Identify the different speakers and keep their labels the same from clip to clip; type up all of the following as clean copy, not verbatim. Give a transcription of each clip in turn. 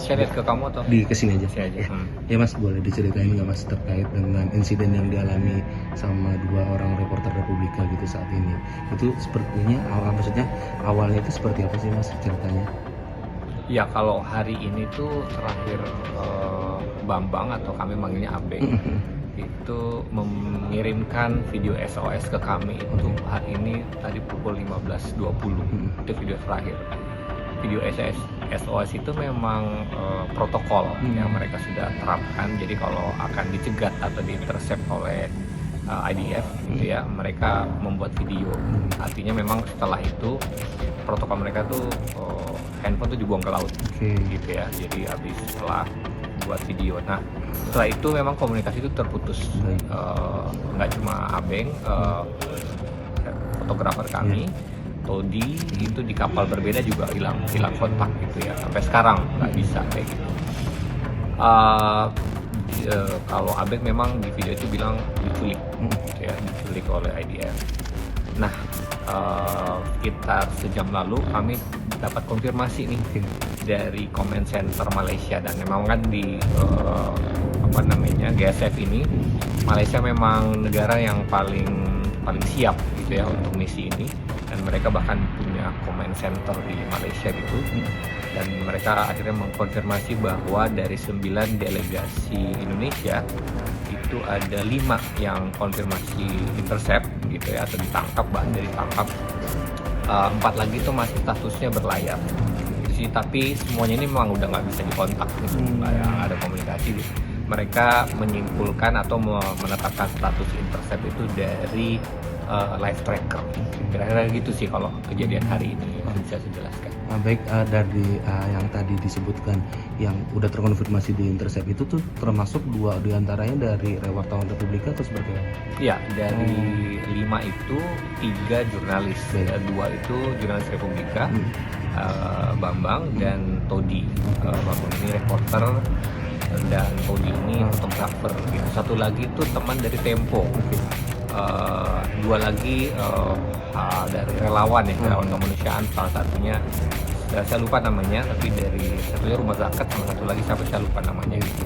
Speaker 1: Mas,
Speaker 2: Saya lihat ke kamu atau
Speaker 1: di kesini aja.
Speaker 2: sini aja?
Speaker 1: Ya Mas, boleh diceritain nggak Mas terkait dengan insiden yang dialami sama dua orang reporter Republika gitu saat ini? Itu sepertinya maksudnya awalnya itu seperti apa sih Mas ceritanya?
Speaker 2: Ya kalau hari ini tuh terakhir Bambang atau kami manggilnya Abeng itu mengirimkan video SOS ke kami itu hari ini tadi pukul 15.20 itu video terakhir. Video SOS itu memang protokol yang mereka sudah terapkan. Jadi kalau akan dicegat atau diintercept oleh IDF gitu ya, mereka membuat video. Artinya memang setelah itu protokol mereka tuh handphone tuh dibuang ke laut gitu ya. Jadi habis setelah buat video. Nah setelah itu memang komunikasi itu terputus. Nggak cuma Abeng, fotografer kami, Todi itu di kapal berbeda juga hilang kontak gitu ya. Sampai sekarang nggak bisa kayak gitu. Kalau Abeng memang di video itu bilang diculik, gitu ya, diculik oleh IDF. Nah, sekitar sejam lalu kami dapat konfirmasi nih dari Command Center Malaysia, dan memang kan di GSF ini Malaysia memang negara yang paling siap gitu ya untuk misi ini, dan mereka bahkan punya Command Center di Malaysia gitu. Dan mereka akhirnya mengkonfirmasi bahwa dari 9 delegasi Indonesia itu ada 5 yang konfirmasi intercept gitu ya, atau ditangkap, bahkan dari tangkap. 4 lagi itu masih statusnya berlayar gitu sih, tapi semuanya ini memang udah nggak bisa dikontak gitu, ada komunikasi gitu. Mereka menyimpulkan atau menetapkan status intercept itu dari live tracker, kira-kira gitu sih kalau kejadian hari ini bisa saya jelaskan.
Speaker 1: Baik, dari yang tadi disebutkan yang udah terkonfirmasi di intercept itu tuh termasuk 2 diantaranya dari wartawan Republika atau seperti apa?
Speaker 2: Iya, dari 5 itu 3 jurnalis, 2 itu jurnalis Republika, Bambang dan Todi. Bambang ini reporter dan Todi ini fotografer gitu. Satu lagi itu teman dari Tempo. 2 lagi dari relawan ya, relawan kemanusiaan, salah satunya saya lupa namanya, tapi dari satunya rumah zakat, sama satu lagi saya lupa namanya gitu.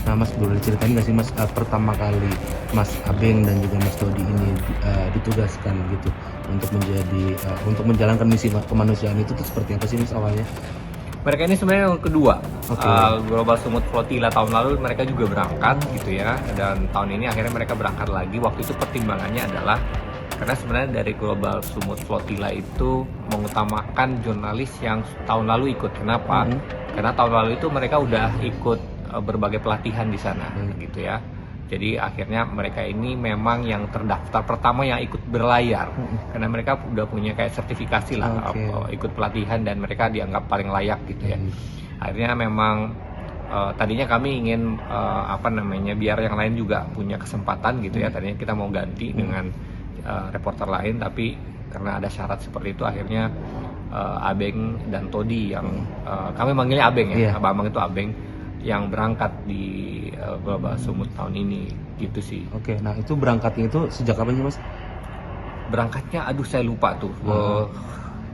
Speaker 1: Nah Mas, boleh ceritain nggak sih Mas, pertama kali Mas Abeng dan juga Mas Todi ini ditugaskan gitu untuk menjalankan misi kemanusiaan itu tuh seperti apa sih Mas awalnya?
Speaker 2: Mereka ini sebenarnya yang kedua. Global Sumut Flotilla tahun lalu mereka juga berangkat gitu ya, dan tahun ini akhirnya mereka berangkat lagi. Waktu itu pertimbangannya adalah karena sebenarnya dari Global Sumut Flotilla itu mengutamakan jurnalis yang tahun lalu ikut. Kenapa? Karena tahun lalu itu mereka udah ikut berbagai pelatihan di sana gitu ya. Jadi akhirnya mereka ini memang yang terdaftar pertama yang ikut berlayar, karena mereka udah punya kayak sertifikasi lah, ikut pelatihan, dan mereka dianggap paling layak gitu ya. Akhirnya memang tadinya kami ingin biar yang lain juga punya kesempatan gitu ya. Tadinya kita mau ganti dengan reporter lain, tapi karena ada syarat seperti itu akhirnya Abeng dan Todi yang kami manggilnya Abeng ya, Bambang itu Abeng, yang berangkat di Global Sumut tahun ini gitu sih.
Speaker 1: Nah itu berangkatnya itu sejak kapan sih Mas?
Speaker 2: Berangkatnya saya lupa tuh.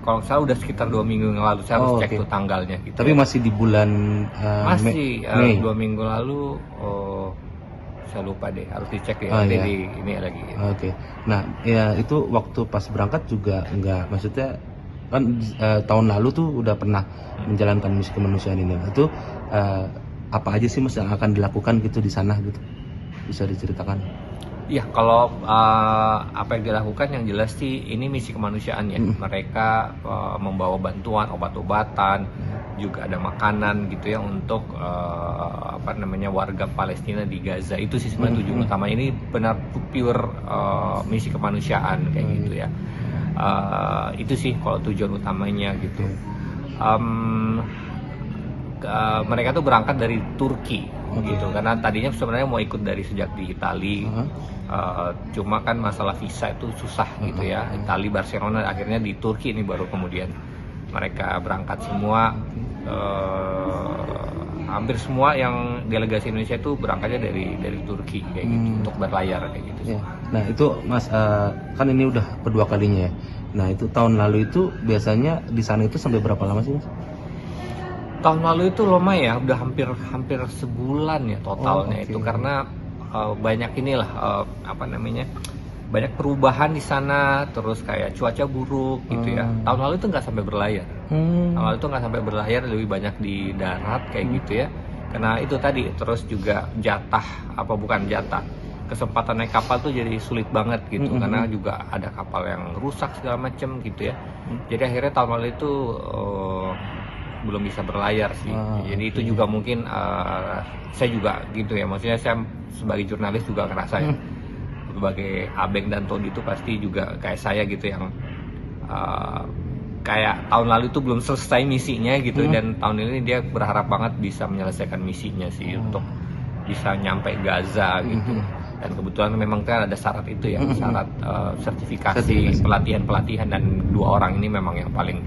Speaker 2: Kalau saya udah sekitar 2 minggu yang lalu, saya harus cek tuh tanggalnya gitu.
Speaker 1: Tapi masih di bulan
Speaker 2: Mei. 2 minggu lalu, saya lupa deh, harus dicek ya. Ini lagi.
Speaker 1: Nah ya itu waktu pas berangkat juga nggak, maksudnya kan tahun lalu tuh udah pernah menjalankan misi kemanusiaan ini. Itu apa aja sih Mas yang akan dilakukan gitu di sana gitu? Bisa diceritakan?
Speaker 2: Iya, kalau apa yang dilakukan yang jelas sih ini misi kemanusiaan ya. Mereka membawa bantuan, obat-obatan, juga ada makanan gitu ya untuk warga Palestina di Gaza. Itu sih sebenarnya tujuan utama. Ini benar pure misi kemanusiaan kayak gitu ya. Itu sih kalau tujuan utamanya gitu. Mereka tuh berangkat dari Turki gitu, karena tadinya sebenarnya mau ikut dari sejak di Itali, cuma kan masalah visa itu susah gitu ya. Itali, Barcelona, akhirnya di Turki ini baru kemudian mereka berangkat semua. Hampir semua yang delegasi Indonesia itu berangkatnya dari Turki kayak gitu, untuk berlayar kayak gitu.
Speaker 1: Nah itu Mas, kan ini udah kedua kalinya ya. Nah itu tahun lalu itu biasanya di sana itu sampai berapa lama sih Mas?
Speaker 2: Tahun lalu itu lumayan ya, udah hampir sebulan ya totalnya.
Speaker 1: Oh, oke.
Speaker 2: Itu karena banyak inilah apa namanya, banyak perubahan di sana, terus kayak cuaca buruk gitu ya. Tahun lalu itu nggak sampai berlayar. Tahun lalu itu nggak sampai berlayar, lebih banyak di darat kayak gitu ya. Karena itu tadi, terus juga bukan jatah, kesempatan naik kapal tuh jadi sulit banget gitu, karena juga ada kapal yang rusak segala macem gitu ya. Jadi akhirnya tahun lalu itu belum bisa berlayar sih. Jadi itu juga mungkin saya juga gitu ya, maksudnya saya sebagai jurnalis juga ngerasa ya, sebagai Abeng dan Todi itu pasti juga kayak saya gitu yang kayak tahun lalu itu belum selesai misinya gitu, dan tahun ini dia berharap banget bisa menyelesaikan misinya sih untuk bisa nyampe Gaza gitu. Dan kebetulan memang kan ada syarat itu ya, syarat sertifikasi pelatihan dan 2 orang ini memang yang paling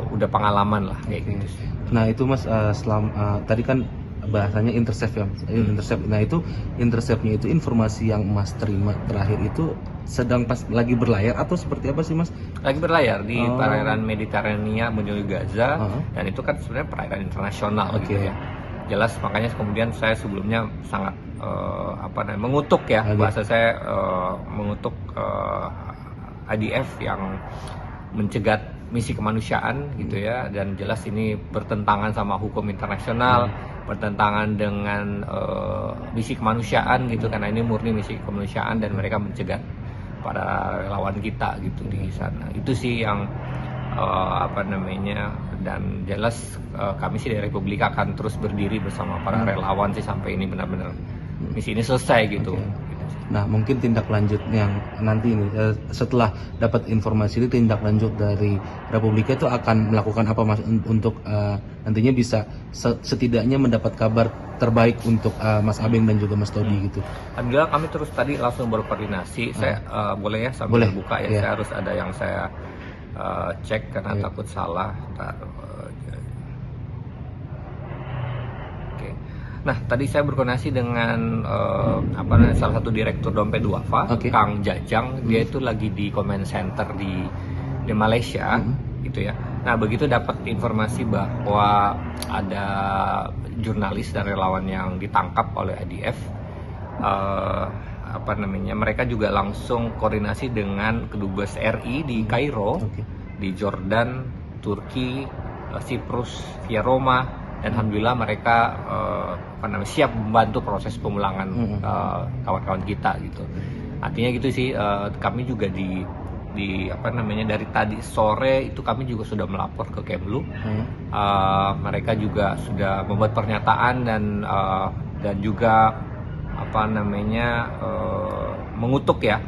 Speaker 2: udah pengalaman lah kayak gitu sih.
Speaker 1: Nah itu Mas, tadi kan bahasanya intercept ya, intercept. Nah itu interceptnya itu informasi yang Mas terima terakhir itu sedang pas lagi berlayar atau seperti apa sih Mas?
Speaker 2: Lagi berlayar di perairan Mediterania menuju Gaza, dan itu kan sebenarnya perairan internasional gitu ya. Jelas, makanya kemudian saya sebelumnya sangat mengutuk ya, bahasa saya mengutuk IDF yang mencegat misi kemanusiaan gitu ya, dan jelas ini bertentangan sama hukum internasional, bertentangan dengan misi kemanusiaan gitu, karena ini murni misi kemanusiaan dan mereka mencegat para relawan kita gitu di sana. Itu sih yang dan jelas kami sih dari Republik akan terus berdiri bersama para relawan sih sampai ini benar-benar misi ini selesai gitu.
Speaker 1: Nah mungkin tindak lanjut yang nanti ini setelah dapat informasi ini, tindak lanjut dari Republika itu akan melakukan apa Mas untuk nantinya bisa setidaknya mendapat kabar terbaik untuk Mas Abeng dan juga Mas Todi gitu.
Speaker 2: Alhamdulillah kami terus tadi langsung berkoordinasi. Saya boleh ya sambil buka ya, saya harus ada yang saya cek karena takut salah. Nah, tadi saya berkoordinasi dengan salah satu direktur Dompet Duafa, Kang Jajang. Dia itu lagi di command center di Malaysia, gitu ya. Nah, begitu dapat informasi bahwa ada jurnalis dan relawan yang ditangkap oleh IDF, mereka juga langsung koordinasi dengan Kedubes RI di Kairo, di Jordan, Turki, Siprus, via Roma. Dan alhamdulillah mereka siap membantu proses pemulangan kawan-kawan kita gitu. Artinya gitu sih, kami juga dari tadi sore itu kami juga sudah melapor ke Kemlu. Mereka juga sudah membuat pernyataan dan juga mengutuk ya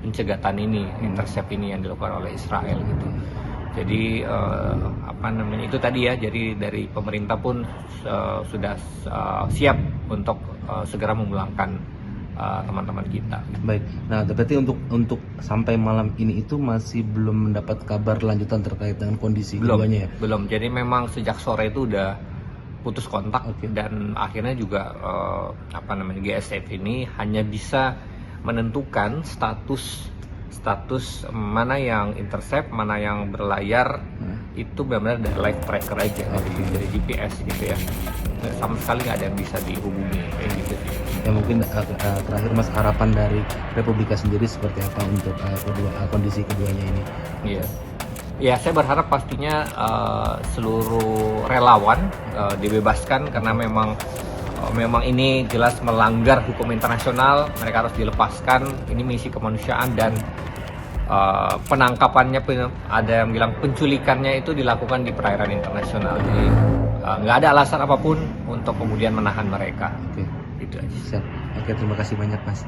Speaker 2: pencegatan ini, intercept ini yang dilakukan oleh Israel gitu. Jadi itu tadi ya, jadi dari pemerintah pun sudah siap untuk segera memulangkan teman-teman kita.
Speaker 1: Baik. Nah, berarti untuk sampai malam ini itu masih belum mendapat kabar lanjutan terkait dengan kondisi keduanya ya?
Speaker 2: Belum. Jadi memang sejak sore itu udah putus kontak, dan akhirnya juga GSF ini hanya bisa menentukan status mana yang intercept, mana yang berlayar, itu benar-benar dari live tracker aja, dari GPS gitu ya. Sama sekali nggak ada yang bisa dihubungi kayak gitu sih.
Speaker 1: Ya mungkin terakhir Mas, harapan dari Republika sendiri seperti apa untuk kondisi keduanya ini?
Speaker 2: Iya. Ya, saya berharap pastinya seluruh relawan dibebaskan, karena memang ini jelas melanggar hukum internasional. Mereka harus dilepaskan. Ini misi kemanusiaan, dan penangkapannya, ada yang bilang penculikannya itu dilakukan di perairan internasional. Jadi nggak ada alasan apapun untuk kemudian menahan mereka.
Speaker 1: Oke.
Speaker 2: Itu aja.
Speaker 1: Siap. Oke, terima kasih banyak Mas.